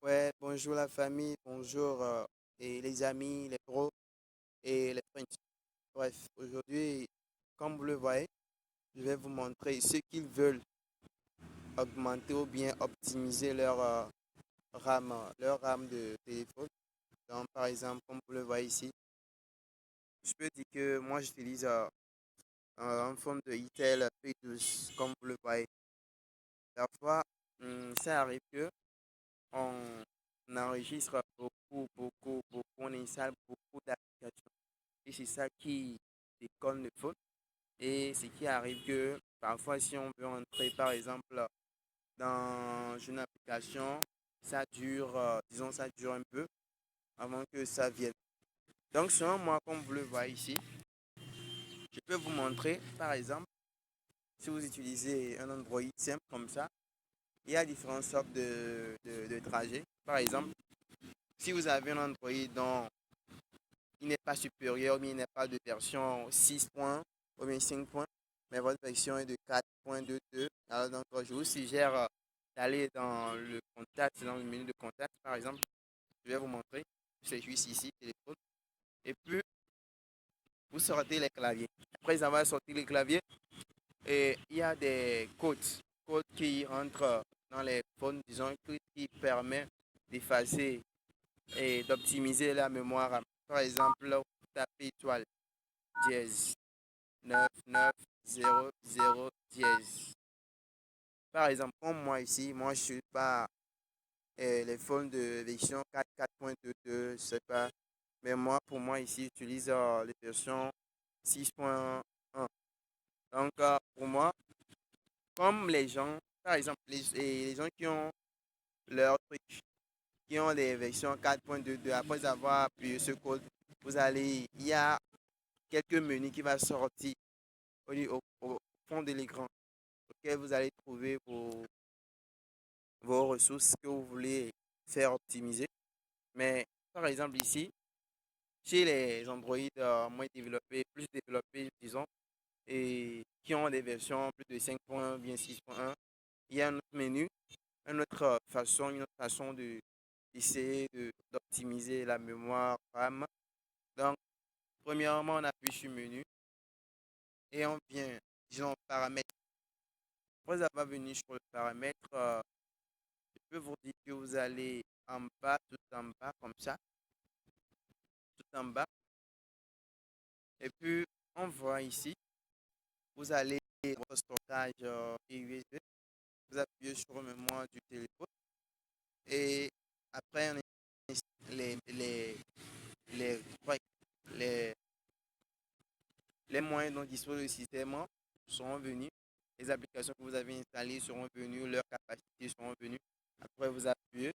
Ouais, bonjour la famille, bonjour et les amis, les pros et les friends. Bref, aujourd'hui, comme vous le voyez, je vais vous montrer ceux qui veulent augmenter ou bien optimiser leur RAM de téléphone. Donc, par exemple, comme vous le voyez ici, je peux dire que moi j'utilise un phone de Itel P12, comme vous le voyez. Parfois, ça arrive que on enregistre beaucoup, on installe beaucoup d'applications. Et c'est ça qui déconne le phone. Et ce qui arrive que parfois, si on veut entrer, par exemple, dans une application, ça dure, disons, ça dure un peu avant que ça vienne. Donc, selon moi, comme vous le voyez ici, je peux vous montrer, par exemple, si vous utilisez un Android simple comme ça, il y a différentes sortes de trajets. Par exemple, si vous avez un Android dont il n'est pas supérieur, mais il n'est pas de version 6 points ou bien 5 points, mais votre version est de 4.22. Alors donc, je vous suggère d'aller dans le contact, dans le menu de contact, par exemple. Je vais vous montrer. C'est juste ici, téléphone. Et puis, vous sortez les claviers. Après avoir sorti les claviers, et il y a des codes qui rentrent dans les phones, disons, qui permettent d'effacer et d'optimiser la mémoire RAM. Par exemple, vous tapez étoile dièse 990 dièse. Par exemple, comme moi ici, moi je suis pas les phones de version 4.22, je sais pas. Mais moi, pour moi ici, j'utilise les versions 6.1. Donc, pour moi, comme les gens, par exemple, les gens qui ont leur truc, qui ont les versions 4.22, après avoir appuyé ce code, il y a quelques menus qui vont sortir au fond de l'écran, auquel vous allez trouver vos ressources que vous voulez faire optimiser. Mais par exemple ici, chez les Android moins développés, plus développés, disons, et qui ont des versions plus de 5 points, bien 6.1, il y a un autre menu, une autre façon d'essayer d'optimiser la mémoire RAM. Donc, premièrement, on appuie sur menu et on vient, disons, paramètres. Après avoir venu sur le paramètre, je peux vous dire que vous allez en bas, tout en bas, comme ça, tout en bas. Et puis, on voit ici, vous allez votre stockage USB, vous appuyez sur la mémoire du téléphone et après, on les, les, les, ouais, les, les moyens dont dispose le système seront venus. Les applications que vous avez installées seront venues, leurs capacités seront venues. Après, vous appuyez,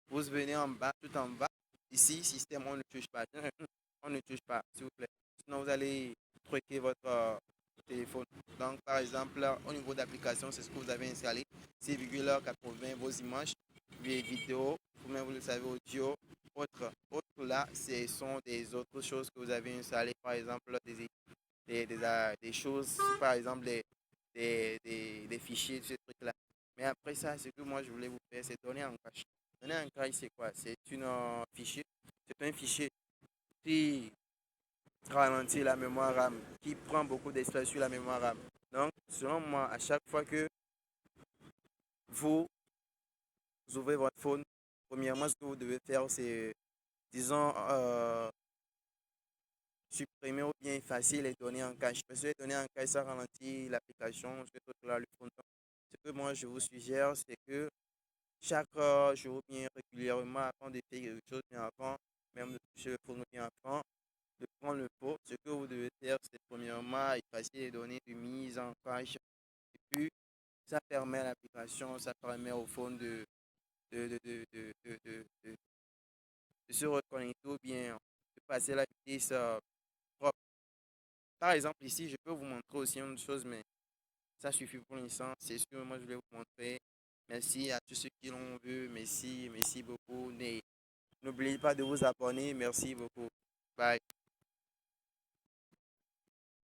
vous venez en bas, tout en bas. Ici, système, on ne touche pas. On ne touche pas, s'il vous plaît. Sinon, vous allez truquer votre téléphone. Donc, par exemple, au niveau d'application, c'est ce que vous avez installé. 6,80 vos images, les vidéos, vous-même vous le savez, audio. Autre là, ce sont des autres choses que vous avez installées, par exemple, des choses, par exemple, des fichiers, ce truc-là. Mais après ça, ce que moi je voulais vous faire, c'est donner en cache. Donner en cache, c'est quoi? C'est une fichier. C'est un fichier qui ralentit la mémoire RAM, qui prend beaucoup d'espace sur la mémoire RAM. Donc, selon moi, à chaque fois que vous ouvrez votre phone, premièrement, ce que vous devez faire, c'est, disons, supprimer ou bien effacer les données en cache. Parce que les données en cache, ça ralentit l'application, ce truc-là, le fond. Ce que moi, je vous suggère, c'est que chaque jour, bien régulièrement, avant de faire quelque chose, bien avant, même de toucher le phone bien avant, de prendre le pot, ce que vous devez faire, c'est premièrement effacer les données de mise en cache. Et puis, ça permet à l'application, ça permet au phone de, de, de, de, de, de, de- de se reconnecter ou bien de passer la vitesse propre. Par exemple, ici, je peux vous montrer aussi une chose, mais ça suffit pour l'instant. C'est ce que moi, je vais vous montrer. Merci à tous ceux qui l'ont vu. Merci, merci beaucoup. N'oubliez pas de vous abonner. Merci beaucoup. Bye.